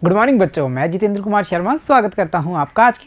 Good morning बच्चों, मैं जितेंद्र कुमार शर्मा स्वागत करता हूं आपका आज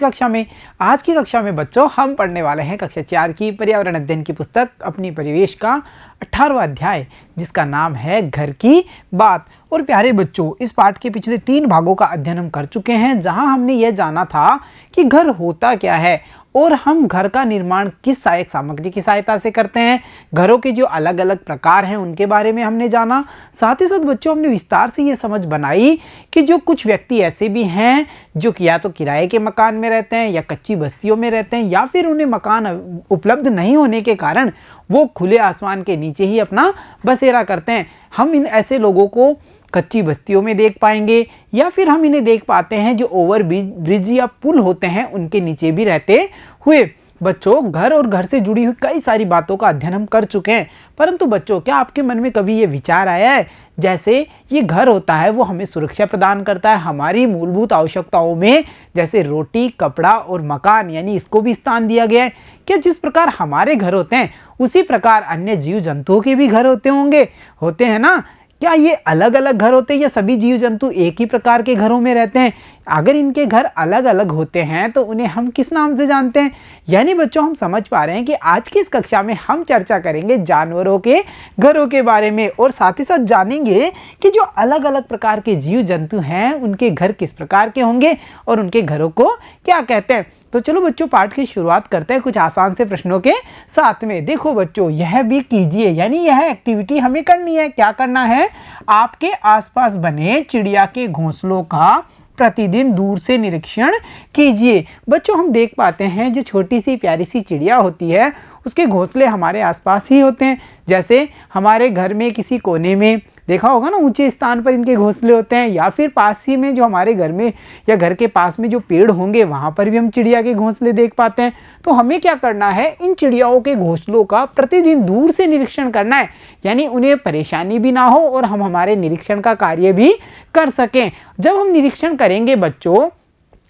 की कक्षा में बच्चों हम पढ़ने वाले हैं कक्षा 4 की पर्यावरण अध्ययन की पुस्तक अपनी परिवेश का 18वां अध्याय, जिसका नाम है घर की बात। और प्यारे बच्चों, इस पाठ के पिछले 3 भागों का अध्ययन हम कर चुके हैं, जहां हमने यह जाना था कि घर होता क्या है और हम घर का निर्माण किस सहायक सामग्री की सहायता से करते हैं। घरों के जो अलग अलग प्रकार हैं उनके बारे में हमने जाना। साथ ही साथ बच्चों हमने विस्तार से ये समझ बनाई कि जो कुछ व्यक्ति ऐसे भी हैं जो कि या तो किराए के मकान में रहते हैं या कच्ची बस्तियों में रहते हैं, या फिर उन्हें मकान उपलब्ध नहीं होने के कारण वो खुले आसमान के नीचे ही अपना बसेरा करते हैं। हम इन ऐसे लोगों को कच्ची बस्तियों में देख पाएंगे, या फिर हम इन्हें देख पाते हैं जो ओवर ब्रिज या पुल होते हैं उनके नीचे भी रहते हुए। बच्चों, घर और घर से जुड़ी हुई कई सारी बातों का अध्ययन हम कर चुके हैं, परंतु बच्चों क्या आपके मन में कभी ये विचार आया है, जैसे ये घर होता है वो हमें सुरक्षा प्रदान करता है हमारी मूलभूत आवश्यकताओं में, जैसे रोटी, कपड़ा और मकान, यानी इसको भी स्थान दिया गया है। क्या जिस प्रकार हमारे घर होते हैं उसी प्रकार अन्य जीव जंतुओं के भी घर होते हैं ना? क्या ये अलग अलग घर होते हैं या सभी जीव जंतु एक ही प्रकार के घरों में रहते हैं? अगर इनके घर अलग अलग होते हैं तो उन्हें हम किस नाम से जानते हैं? यानी बच्चों, हम समझ पा रहे हैं कि आज की इस कक्षा में हम चर्चा करेंगे जानवरों के घरों के बारे में, और साथ ही साथ जानेंगे कि जो अलग अलग प्रकार के जीव जंतु हैं उनके घर किस प्रकार के होंगे और उनके घरों को क्या कहते हैं। तो चलो बच्चों, पाठ की शुरुआत करते हैं कुछ आसान से प्रश्नों के साथ में। देखो बच्चों, यह भी कीजिए, यानी यह एक्टिविटी हमें करनी है। क्या करना है? आपके आसपास बने चिड़िया के घोंसलों का प्रतिदिन दूर से निरीक्षण कीजिए। बच्चों, हम देख पाते हैं जो छोटी सी प्यारी सी चिड़िया होती है उसके घोंसले हमारे आसपास ही होते हैं। जैसे हमारे घर में किसी कोने में देखा होगा ना, ऊंचे स्थान पर इनके घोंसले होते हैं, या फिर पास ही में जो हमारे घर में या घर के पास में जो पेड़ होंगे वहां पर भी हम चिड़िया के घोंसले देख पाते हैं। तो हमें क्या करना है? इन चिड़ियाओं के घोंसलों का प्रतिदिन दूर से निरीक्षण करना है, यानी उन्हें परेशानी भी ना हो और हम हमारे निरीक्षण का कार्य भी कर सकें। जब हम निरीक्षण करेंगे बच्चों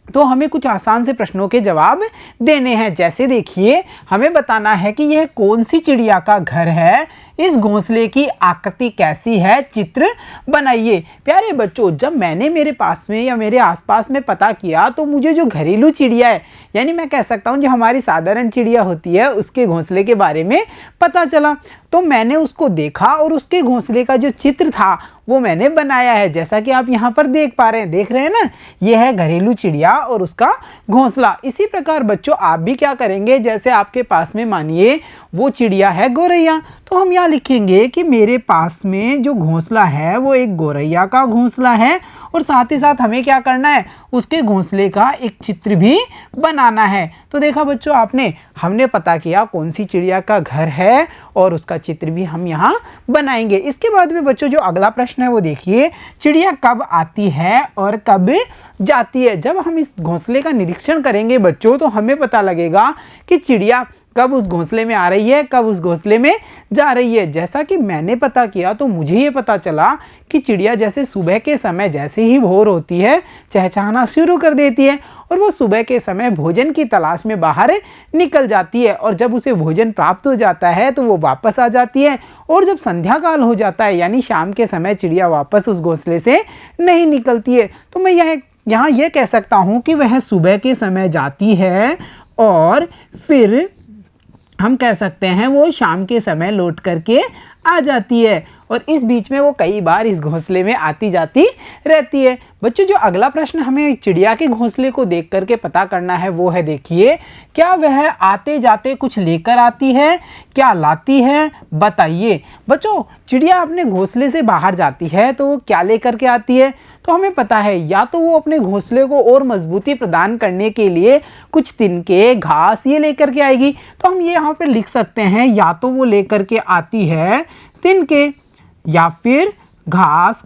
तो हमें कुछ आसान से प्रश्नों के जवाब देने हैं। जैसे देखिए, हमें बताना है कि यह कौन सी चिड़िया का घर है, इस घोंसले की आकृति कैसी है, चित्र बनाइए। प्यारे बच्चों, जब मैंने मेरे पास में या मेरे आसपास में पता किया तो मुझे जो घरेलू चिड़िया है, यानी मैं कह सकता हूँ जो हमारी साधारण चिड़िया होती है, उसके घोंसले के बारे में पता चला। तो मैंने उसको देखा और उसके घोंसले का जो चित्र था वो मैंने बनाया है, जैसा कि आप यहाँ पर देख पा रहे हैं, देख रहे हैं ना, यह है घरेलू चिड़िया और उसका घोंसला। इसी प्रकार बच्चों आप भी क्या करेंगे, जैसे आपके पास में मानिए वो चिड़िया है गौरैया, तो हम यहाँ लिखेंगे कि मेरे पास में जो घोंसला है वो एक गौरैया का घोंसला है, और साथ ही साथ हमें क्या करना है, उसके घोंसले का एक चित्र भी बनाना है। तो देखा बच्चों आपने, हमने पता किया कौन सी चिड़िया का घर है और उसका चित्र भी हम यहाँ बनाएंगे। इसके बाद में बच्चों जो अगला प्रश्न है वो देखिए, चिड़िया कब आती है और कब जाती है? जब हम इस घोंसले का निरीक्षण करेंगे बच्चों तो हमें पता लगेगा कि चिड़िया कब उस घोंसले में आ रही है, कब उस घोंसले में जा रही है। जैसा कि मैंने पता किया तो मुझे ये पता चला कि चिड़िया जैसे सुबह के समय जैसे ही भोर होती है चहचहाना शुरू कर देती है, और वो सुबह के समय भोजन की तलाश में बाहर निकल जाती है, और जब उसे भोजन प्राप्त हो जाता है तो वो वापस आ जाती है, और जब संध्या काल हो जाता है यानी शाम के समय चिड़िया वापस उस घोंसले से नहीं निकलती है। तो मैं यहाँ यह कह सकता हूँ कि वह सुबह के समय जाती है और फिर हम कह सकते हैं वो शाम के समय लौट करके आ जाती है, और इस बीच में वो कई बार इस घोंसले में आती जाती रहती है। बच्चों जो अगला प्रश्न हमें चिड़िया के घोंसले को देख करके पता करना है वो है, देखिए, क्या वह आते जाते कुछ लेकर आती है, क्या लाती है, बताइए। बच्चों चिड़िया अपने घोंसले से बाहर जाती है तो वो क्या लेकर के आती है? तो हमें पता है या तो वो अपने घोंसले को और मजबूती प्रदान करने के लिए कुछ तिनके, घास ये लेकर के आएगी। तो हम ये यहाँ पे लिख सकते हैं, या तो वो लेकर के आती है तिनके या फिर घास,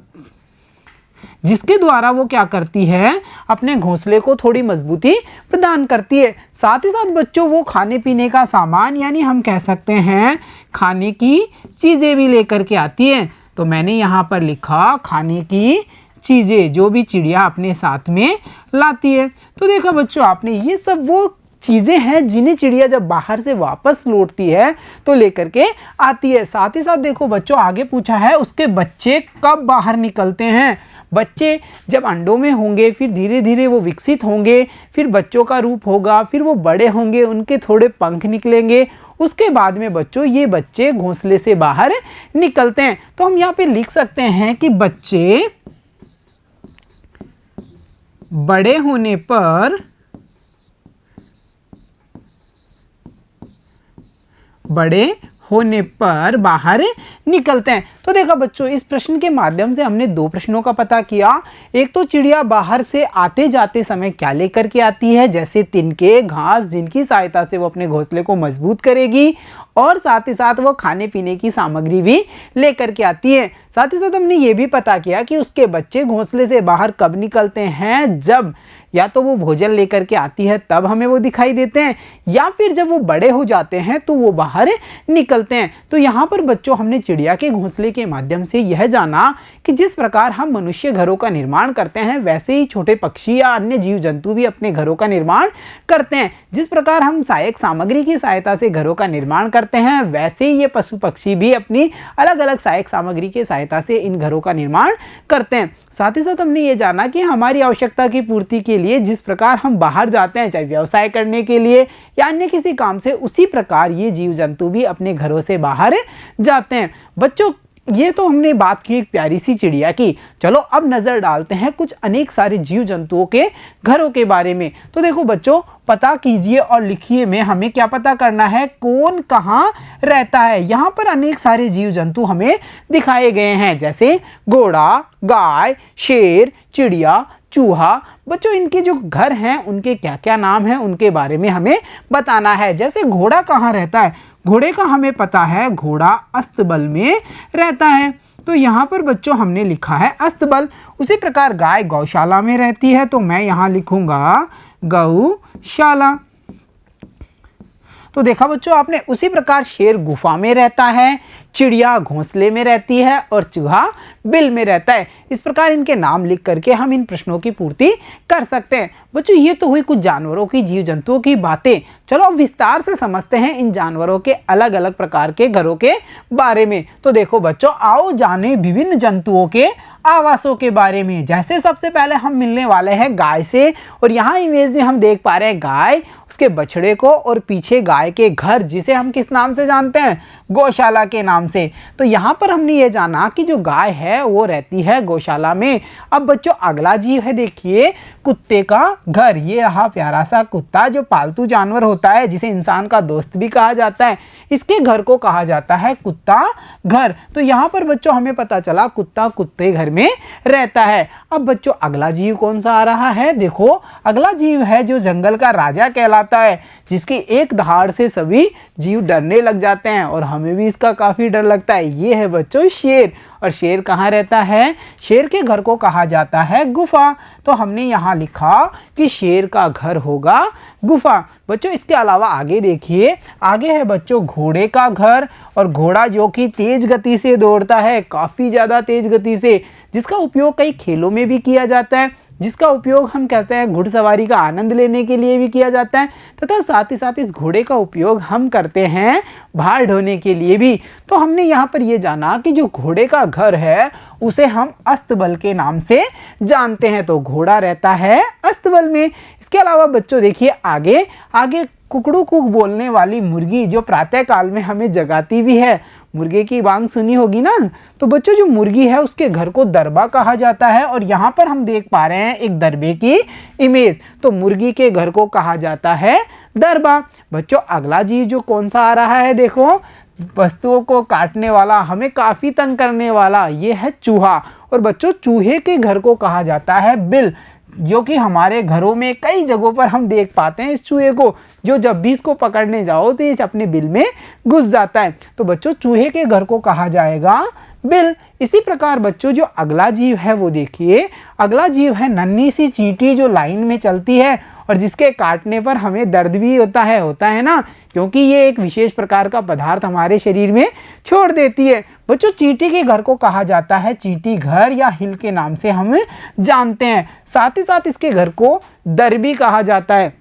जिसके द्वारा वो क्या करती है, अपने घोंसले को थोड़ी मजबूती प्रदान करती है। साथ ही साथ बच्चों वो खाने पीने का सामान, यानी हम कह सकते हैं खाने की चीज़ें भी लेकर के आती है। तो मैंने यहाँ पर लिखा खाने की चीज़ें जो भी चिड़िया अपने साथ में लाती है। तो देखा बच्चों आपने, ये सब वो चीज़ें हैं जिन्हें चिड़िया जब बाहर से वापस लौटती है तो लेकर के आती है। साथ ही साथ देखो बच्चों आगे पूछा है उसके बच्चे कब बाहर निकलते हैं। बच्चे जब अंडों में होंगे, फिर धीरे धीरे वो विकसित होंगे, फिर बच्चों का रूप होगा, फिर वो बड़े होंगे, उनके थोड़े पंख निकलेंगे, उसके बाद में बच्चों ये बच्चे घोंसले से बाहर निकलते हैं। तो हम यहाँ पे लिख सकते हैं कि बच्चे बड़े होने पर बाहर निकलते हैं। तो देखा बच्चों, इस प्रश्न के माध्यम से हमने दो प्रश्नों का पता किया। एक तो चिड़िया बाहर से आते जाते समय क्या लेकर के आती है, जैसे तिनके, घास, जिनकी सहायता से वो अपने घोंसले को मजबूत करेगी, और साथ ही साथ वो खाने पीने की सामग्री भी लेकर के आती है। साथ ही साथ हमने ये भी पता किया कि उसके बच्चे घोंसले से बाहर कब निकलते हैं, जब या तो वो भोजन लेकर के आती है तब हमें वो दिखाई देते हैं, या फिर जब वो बड़े हो जाते हैं तो वो बाहर निकलते हैं। तो यहाँ पर बच्चों हमने चिड़िया के घोंसले के माध्यम से यह जाना कि जिस प्रकार हम मनुष्य घरों का निर्माण करते हैं, वैसे ही छोटे पक्षी या अन्य जीव जंतु भी अपने घरों का निर्माण करते हैं। जिस प्रकार हम सहायक सामग्री की सहायता से घरों का निर्माण करते हैं, वैसे ही ये पशु पक्षी भी अपनी अलग अलग सहायक सामग्री की सहायता से इन घरों का निर्माण करते हैं। साथ ही साथ हमने ये जाना कि हमारी आवश्यकता की पूर्ति के लिए जिस प्रकार हम बाहर जाते हैं, चाहे व्यवसाय करने के लिए या अन्य किसी काम से, उसी प्रकार ये जीव जंतु भी अपने घरों से बाहर जाते हैं। बच्चों, ये तो हमने बात की एक प्यारी सी चिड़िया की। चलो अब नजर डालते हैं कुछ अनेक सारे जीव जंतुओं के घरों के बारे में। तो देखो बच्चों, पता कीजिए और लिखिए में हमें क्या पता करना है, कौन कहाँ रहता है। यहाँ पर अनेक सारे जीव जंतु हमें दिखाए गए हैं, जैसे घोड़ा, गाय, शेर, चिड़िया, चूहा। बच्चों, इनके जो घर हैं उनके क्या क्या नाम हैं, उनके बारे में हमें बताना है। जैसे घोड़ा कहाँ रहता है, घोड़े का हमें पता है, घोड़ा अस्तबल में रहता है। तो यहाँ पर बच्चों हमने लिखा है अस्तबल। उसी प्रकार गाय गौशाला में रहती है, तो मैं यहाँ लिखूंगा गौशाला। तो देखा बच्चों आपने, उसी प्रकार शेर गुफा में रहता है, चिड़िया घोंसले में रहती है और चूहा बिल में रहता है। इस प्रकार इनके नाम लिख करके हम इन प्रश्नों की पूर्ति कर सकते हैं। बच्चों, ये तो हुई कुछ जानवरों की, जीव जंतुओं की बातें। चलो अब विस्तार से समझते हैं इन जानवरों के अलग अलग प्रकार के घरों के बारे में। तो देखो बच्चों, आओ जाने विभिन्न जंतुओं के आवासों के बारे में। जैसे सबसे पहले हम मिलने वाले हैं गाय से, और यहाँ इमेज में हम देख पा रहे हैं गाय, उसके बछड़े को, और पीछे गाय के घर, जिसे हम किस नाम से जानते हैं, गौशाला के नाम से। तो यहाँ पर हमने ये जाना कि जो गाय है वो रहती है गौशाला में। अब बच्चों अगला जीव है, देखिए कुत्ते का घर। ये रहा प्यारा सा कुत्ता, जो पालतू जानवर होता है, जिसे इंसान का दोस्त भी कहा जाता है। इसके घर को कहा जाता है कुत्ता घर। तो यहाँ पर बच्चों हमें पता चला कुत्ता कुत्ते घर में रहता है। अब बच्चों अगला जीव कौन सा आ रहा है, देखो अगला जीव है जो जंगल का राजा कहलाता है, जिसकी एक दहाड़ से सभी जीव डरने लग जाते हैं, और हमें भी इसका काफी डर लगता है। ये है बच्चों शेर। और शेर कहाँ रहता है, शेर के घर को कहा जाता है गुफा। तो हमने यहाँ लिखा कि शेर का घर होगा गुफा। बच्चों इसके अलावा आगे देखिए, आगे है बच्चों घोड़े का घर। और घोड़ा जो कि तेज गति से दौड़ता है, काफ़ी ज़्यादा तेज गति से, जिसका उपयोग कई खेलों में भी किया जाता है, जिसका उपयोग हम कहते हैं घुड़सवारी का आनंद लेने के लिए भी किया जाता है, तथा साथ ही साथ इस घोड़े का उपयोग हम करते हैं भार ढोने के लिए भी। तो हमने यहाँ पर ये जाना कि जो घोड़े का घर है उसे हम अस्तबल के नाम से जानते हैं। तो घोड़ा रहता है अस्तबल में। इसके अलावा बच्चों देखिए आगे आगे कुकड़ू कुक बोलने वाली मुर्गी, जो प्रातः काल में हमें जगाती भी है। मुर्गे की बांग सुनी होगी ना। तो बच्चों जो मुर्गी है उसके घर को दरबा कहा जाता है, और यहाँ पर हम देख पा रहे हैं एक दरबे की इमेज। तो मुर्गी के घर को कहा जाता है दरबा। बच्चों अगला जीव जो कौन सा आ रहा है, देखो वस्तुओं को काटने वाला, हमें काफी तंग करने वाला, ये है चूहा। और बच्चों चूहे के घर को कहा जाता है बिल, जो कि हमारे घरों में कई जगहों पर हम देख पाते हैं इस चूहे को, जो जब भी इसको पकड़ने जाओ तो ये अपने बिल में घुस जाता है। तो बच्चों चूहे के घर को कहा जाएगा बिल। इसी प्रकार बच्चों जो अगला जीव है वो देखिए, अगला जीव है नन्ही सी चींटी, जो लाइन में चलती है और जिसके काटने पर हमें दर्द भी होता है ना, क्योंकि ये एक विशेष प्रकार का पदार्थ हमारे शरीर में छोड़ देती है। बच्चों चींटी के घर को कहा जाता है चींटी घर या हिल के नाम से हम जानते हैं। साथ ही साथ इसके घर को दर भी कहा जाता है।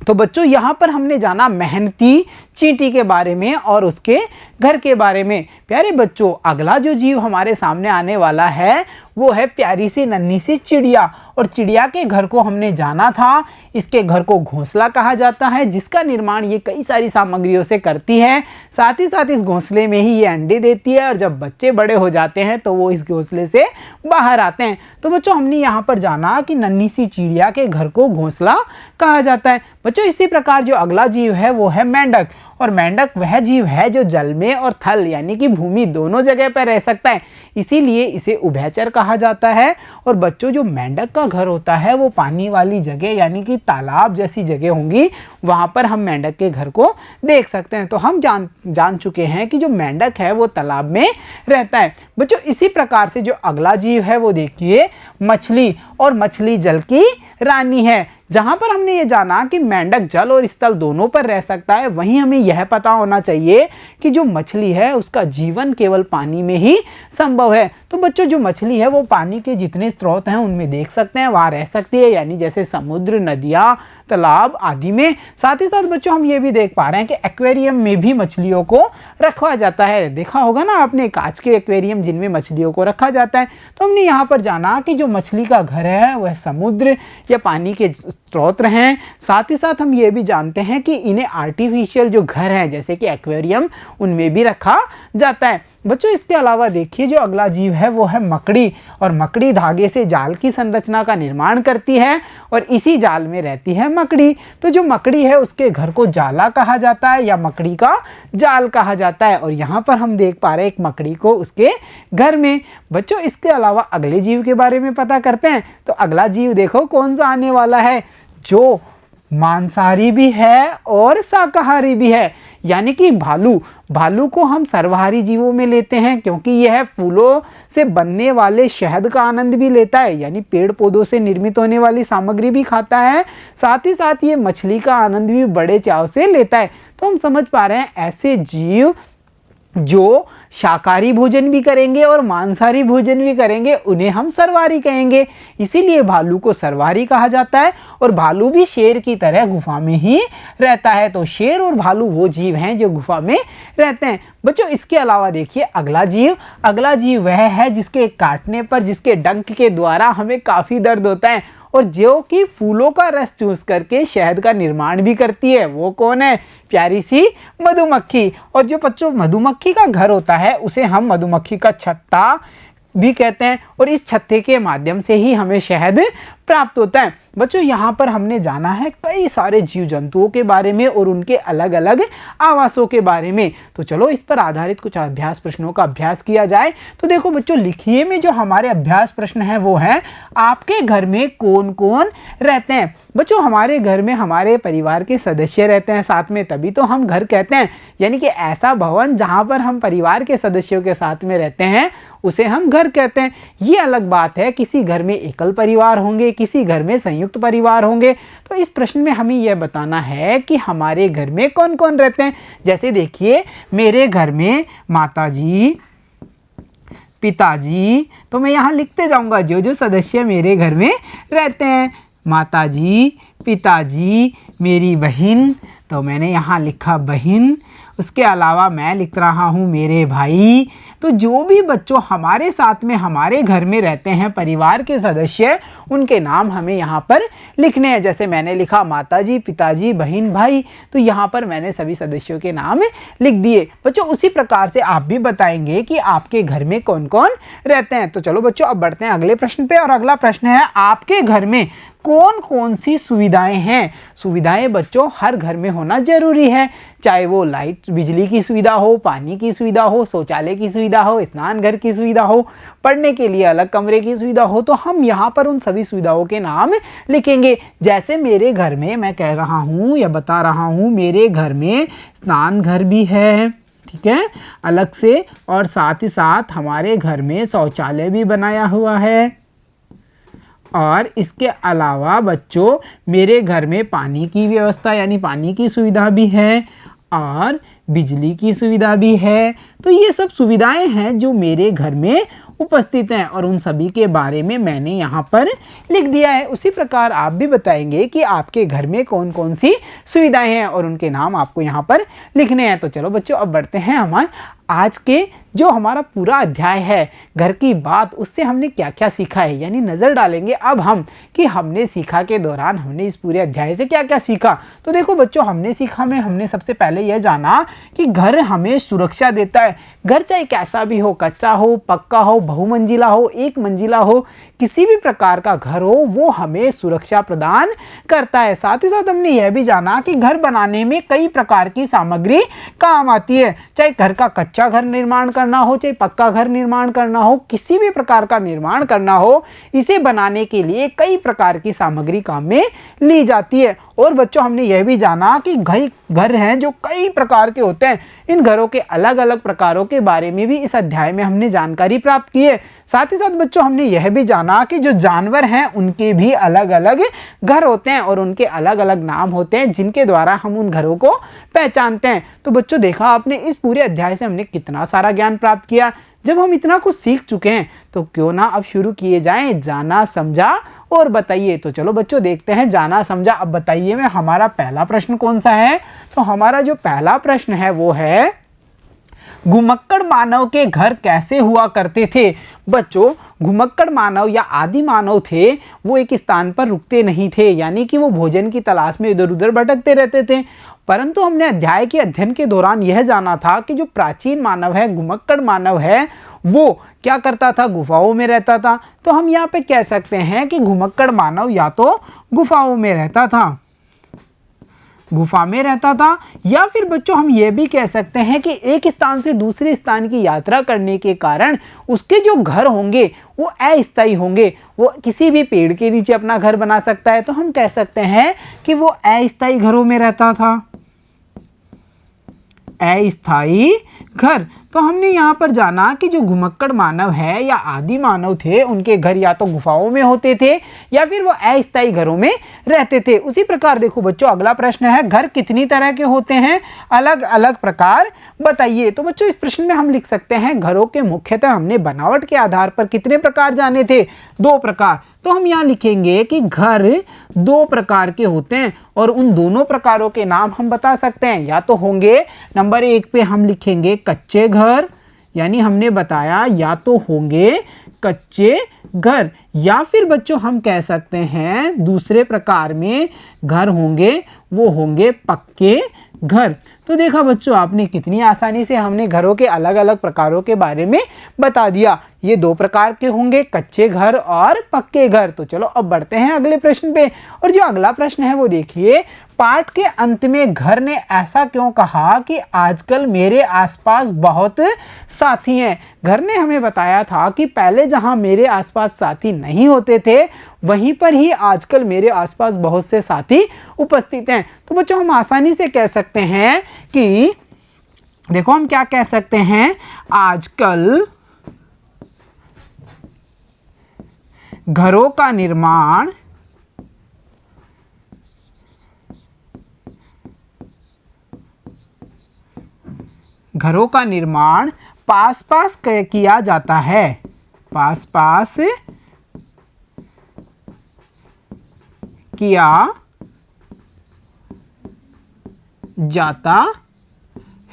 तो बच्चों यहाँ पर हमने जाना मेहनती चींटी के बारे में और उसके घर के बारे में। प्यारे बच्चों अगला जो जीव हमारे सामने आने वाला है वो है प्यारी सी नन्ही सी चिड़िया। और चिड़िया के घर को हमने जाना था। इसके घर को घोंसला कहा जाता है, जिसका निर्माण ये कई सारी सामग्रियों से करती है। साथ ही साथ इस घोंसले में ही ये अंडे देती है और जब बच्चे बड़े हो जाते हैं तो वो इस घोंसले से बाहर आते हैं। तो बच्चों हमने यहाँ पर जाना कि नन्ही सी चिड़िया के घर को घोंसला कहा जाता है। बच्चों इसी प्रकार जो अगला जीव है वो है मेंढक। और मेंढक वह जीव है जो जल में और थल यानी कि भूमि दोनों जगह पर रह सकता है, इसीलिए इसे उभयचर कहा जाता है। और बच्चों जो मेंढक का घर होता है वो पानी वाली जगह यानी कि तालाब जैसी जगह होंगी, वहां पर हम मेंढक के घर को देख सकते हैं। तो हम जान चुके हैं कि जो मेंढक है वो तालाब में रहता है। बच्चों इसी प्रकार से जो अगला जीव है वो देखिए मछली। और मछली जल की रानी है। जहां पर हमने ये जाना कि मेंढक जल और स्थल दोनों पर रह सकता है, वहीं हमें यह पता होना चाहिए कि जो मछली है उसका जीवन केवल पानी में ही संभव है। तो बच्चों जो मछली है वो पानी के जितने स्रोत हैं उनमें देख सकते हैं, वहां रह सकती है, यानी जैसे समुद्र, नदियां, तालाब आदि में। साथ ही साथ बच्चों हम ये भी देख पा रहे हैं कि एक्वेरियम में भी मछलियों को रखा जाता है। देखा होगा ना आपने कांच के एक्वेरियम जिनमें मछलियों को रखा जाता है। तो हमने यहाँ पर जाना कि जो मछली का घर है वह समुद्र या पानी के स्रोत हैं। साथ ही साथ हम ये भी जानते हैं कि इन्हें आर्टिफिशियल जो घर है जैसे कि एक्वेरियम उनमें भी रखा जाता है। बच्चों इसके अलावा देखिए जो अगला जीव है वो है मकड़ी। और मकड़ी धागे से जाल की संरचना का निर्माण करती है और इसी जाल में रहती है मकड़ी। तो जो मकड़ी है उसके घर को जाला कहा जाता है या मकड़ी का जाल कहा जाता है। और यहाँ पर हम देख पा रहे हैं एक मकड़ी को उसके घर में। बच्चों इसके अलावा अगले जीव के बारे में पता करते हैं। तो अगला जीव देखो कौन सा आने वाला है, जो मांसाहारी भी है और शाकाहारी भी है, यानी कि भालू। भालू को हम सर्वाहारी जीवों में लेते हैं क्योंकि यह फूलों से बनने वाले शहद का आनंद भी लेता है, यानी पेड़ पौधों से निर्मित होने वाली सामग्री भी खाता है। साथ ही साथ ये मछली का आनंद भी बड़े चाव से लेता है। तो हम समझ पा रहे हैं ऐसे जीव जो शाकाहारी भोजन भी करेंगे और मांसाहारी भोजन भी करेंगे उन्हें हम सर्वाहारी कहेंगे, इसीलिए भालू को सर्वाहारी कहा जाता है। और भालू भी शेर की तरह गुफा में ही रहता है। तो शेर और भालू वो जीव हैं जो गुफा में रहते हैं। बच्चों इसके अलावा देखिए अगला जीव वह है जिसके काटने पर, जिसके डंक के द्वारा हमें काफ़ी दर्द होता है और जो कि फूलों का रस चूस करके शहद का निर्माण भी करती है। वो कौन है? प्यारी सी मधुमक्खी। और जो बच्चों मधुमक्खी का घर होता है उसे हम मधुमक्खी का छत्ता भी कहते हैं और इस छत्ते के माध्यम से ही हमें शहद प्राप्त होता है। बच्चों यहाँ पर हमने जाना है कई सारे जीव जंतुओं के बारे में और उनके अलग अलग आवासों के बारे में। तो चलो इस पर आधारित कुछ अभ्यास प्रश्नों का अभ्यास किया जाए। तो देखो बच्चों लिखिए में जो हमारे अभ्यास प्रश्न है वो है आपके घर में कौन कौन रहते हैं। बच्चों हमारे घर में हमारे परिवार के सदस्य रहते हैं साथ में, तभी तो हम घर कहते हैं। यानी कि ऐसा भवन जहाँ पर हम परिवार के सदस्यों के साथ में रहते हैं उसे हम घर कहते हैं। ये अलग बात है किसी घर में एकल परिवार होंगे, किसी घर में संयुक्त परिवार होंगे। तो इस प्रश्न में हमें यह बताना है कि हमारे घर में कौन कौन रहते हैं। जैसे देखिए मेरे घर में माताजी, पिताजी, तो मैं यहाँ लिखते जाऊँगा जो जो सदस्य मेरे घर में रहते हैं। माताजी, पिताजी, मेरी बहन, तो मैंने यहाँ लिखा बहन। उसके अलावा मैं लिख रहा हूँ मेरे भाई। तो जो भी बच्चों हमारे साथ में हमारे घर में रहते हैं परिवार के सदस्य, उनके नाम हमें यहाँ पर लिखने हैं। जैसे मैंने लिखा माताजी, पिताजी, बहन, भाई, तो यहाँ पर मैंने सभी सदस्यों के नाम लिख दिए। बच्चों उसी प्रकार से आप भी बताएंगे कि आपके घर में कौन कौन रहते हैं। तो चलो बच्चों अब बढ़ते हैं अगले प्रश्न पे। और अगला प्रश्न है आपके घर में कौन कौन सी सुविधाएं हैं। सुविधाएं बच्चों हर घर में होना जरूरी है, चाहे वो लाइट बिजली की सुविधा हो, पानी की सुविधा हो, शौचालय की सुविधा हो, स्नान घर की सुविधा हो, पढ़ने के लिए अलग कमरे की सुविधा हो। तो हम यहाँ पर उन सभी सुविधाओं के नाम लिखेंगे। जैसे मेरे घर में मैं कह रहा हूँ या बता रहा हूँ मेरे घर में स्नान घर भी है, ठीक है, अलग से, और साथ ही साथ हमारे घर में शौचालय भी बनाया हुआ है। और इसके अलावा बच्चों मेरे घर में पानी की व्यवस्था यानी पानी की सुविधा भी है और बिजली की सुविधा भी है। तो ये सब सुविधाएं हैं जो मेरे घर में उपस्थित हैं और उन सभी के बारे में मैंने यहाँ पर लिख दिया है। उसी प्रकार आप भी बताएंगे कि आपके घर में कौन कौन सी सुविधाएं हैं और उनके नाम आपको यहाँ पर लिखने हैं। तो चलो बच्चों अब बढ़ते हैं हमारे आज के जो हमारा पूरा अध्याय है घर की बात, उससे हमने क्या क्या सीखा है, यानी नज़र डालेंगे अब हम कि हमने सीखा के दौरान हमने इस पूरे अध्याय से क्या क्या सीखा। तो देखो बच्चों, हमने सीखा में हमने सबसे पहले यह जाना कि घर हमें सुरक्षा देता है। घर चाहे कैसा भी हो, कच्चा हो, पक्का हो, बहुमंजिला हो, एक मंजिला हो, किसी भी प्रकार का घर हो, वो हमें सुरक्षा प्रदान करता है। साथ ही साथ हमने यह भी जाना कि घर बनाने में कई प्रकार की सामग्री काम आती है। चाहे घर का कच्चा घर निर्माण करना हो, चाहे पक्का घर निर्माण करना हो, किसी भी प्रकार का निर्माण करना हो, इसे बनाने के लिए कई प्रकार की सामग्री काम में ली जाती है। और बच्चों, हमने यह भी जाना कि घर हैं जो कई प्रकार के होते हैं। इन घरों के अलग अलग प्रकारों के बारे में भी इस अध्याय में हमने जानकारी प्राप्त की है। साथ ही साथ बच्चों, हमने यह भी जाना कि जो जानवर हैं उनके भी अलग अलग घर होते हैं और उनके अलग अलग नाम होते हैं, जिनके द्वारा हम उन घरों को पहचानते हैं। तो बच्चों, देखा आपने इस पूरे अध्याय से हमने कितना सारा ज्ञान प्राप्त किया। जब हम इतना कुछ सीख चुके हैं तो क्यों ना अब शुरू किए जाएं जाना समझा और बताइए। तो चलो बच्चों, देखते हैं जाना समझा अब बताइए में हमारा पहला प्रश्न कौन सा है। तो हमारा जो पहला प्रश्न है वो है, घुमक्कड़ मानव के घर कैसे हुआ करते थे। बच्चों, घुमक्कड़ मानव या आदि मानव थे, वो एक स्थान पर रुकते नहीं थे, यानी कि वो भोजन की तलाश में इधर उधर भटकते रहते थे। परंतु हमने अध्याय के अध्ययन के दौरान यह जाना था कि जो प्राचीन मानव है, घुमक्कड़ मानव है, वो क्या करता था, गुफाओं में रहता था। तो हम यहाँ पे कह सकते हैं कि घुमक्कड़ मानव या तो गुफाओं में रहता था, गुफा में रहता था, या फिर बच्चों हम ये भी कह सकते हैं कि एक स्थान से दूसरे स्थान की यात्रा करने के कारण उसके जो घर होंगे वो अस्थायी होंगे। वो किसी भी पेड़ के नीचे अपना घर बना सकता है, तो हम कह सकते हैं कि वो अस्थायी घरों में रहता था, अस्थायी घर। तो हमने यहाँ पर जाना कि जो घुमक्कड़ मानव है या आदि मानव थे, उनके घर या तो गुफाओं में होते थे या फिर वो अस्थायी घरों में रहते थे। उसी प्रकार देखो बच्चों, अगला प्रश्न है, घर कितनी तरह के होते हैं, अलग अलग प्रकार बताइए। तो बच्चों, इस प्रश्न में हम लिख सकते हैं, घरों के मुख्यतः हमने बनावट के आधार पर कितने प्रकार जाने थे, 2 प्रकार। तो हम यहाँ लिखेंगे कि घर 2 प्रकार के होते हैं और उन दोनों प्रकारों के नाम हम बता सकते हैं। या तो होंगे, नंबर 1 पे हम लिखेंगे कच्चे घर, यानी हमने बताया या तो होंगे कच्चे घर, या फिर बच्चों हम कह सकते हैं दूसरे प्रकार में घर होंगे वो होंगे पक्के घर। तो देखा बच्चों, आपने कितनी आसानी से हमने घरों के अलग अलग प्रकारों के बारे में बता दिया। ये 2 प्रकार के होंगे, कच्चे घर और पक्के घर। तो चलो अब बढ़ते हैं अगले प्रश्न पे। और जो अगला प्रश्न है वो देखिए, पाठ के अंत में घर ने ऐसा क्यों कहा कि आजकल मेरे आसपास बहुत साथी हैं। घर ने हमें बताया था कि पहले जहां मेरे आसपास साथी नहीं होते थे, वहीं पर ही आजकल मेरे आसपास बहुत से साथी उपस्थित हैं। तो बच्चों, हम आसानी से कह सकते हैं कि देखो, हम क्या कह सकते हैं, आजकल घरों का निर्माण पास पास किया जाता है, पास पास किया जाता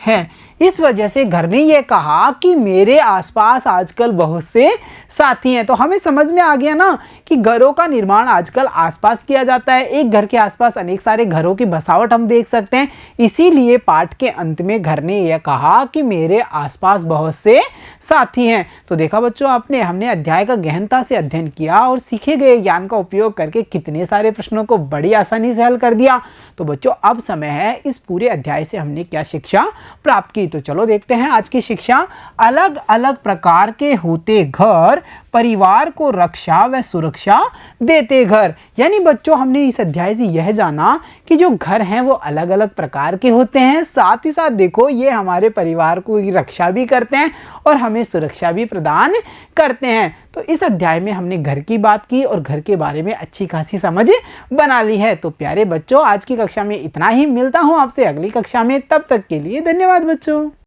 है। इस वजह से घर ने यह कहा कि मेरे आसपास आजकल बहुत से साथी हैं। तो हमें समझ में आ गया ना कि घरों का निर्माण आजकल आसपास किया जाता है। एक घर के आसपास अनेक सारे घरों की बसावट हम देख सकते हैं। इसीलिए पाठ के अंत में घर ने यह कहा कि मेरे आसपास बहुत से साथी हैं। तो देखा बच्चों, हमने अध्याय का गहनता से अध्ययन किया और सीखे गए ज्ञान का उपयोग करके कितने सारे प्रश्नों को बड़ी आसानी से हल कर दिया। तो बच्चों, अब समय है इस पूरे अध्याय से हमने क्या शिक्षा प्राप्त की। तो चलो देखते हैं आज की शिक्षा। अलग अलग प्रकार के होते घर परिवार को रक्षा व सुरक्षा देते घर। यानी बच्चों, हमने इस अध्याय से यह जाना कि जो घर हैं वो अलग अलग प्रकार के होते हैं। साथ ही साथ देखो, ये हमारे परिवार को रक्षा भी करते हैं और हमें सुरक्षा भी प्रदान करते हैं। तो इस अध्याय में हमने घर की बात की और घर के बारे में अच्छी खासी समझ बना ली है। तो प्यारे बच्चों, आज की कक्षा में इतना ही। मिलता हूं आपसे अगली कक्षा में, तब तक के लिए धन्यवाद बच्चों।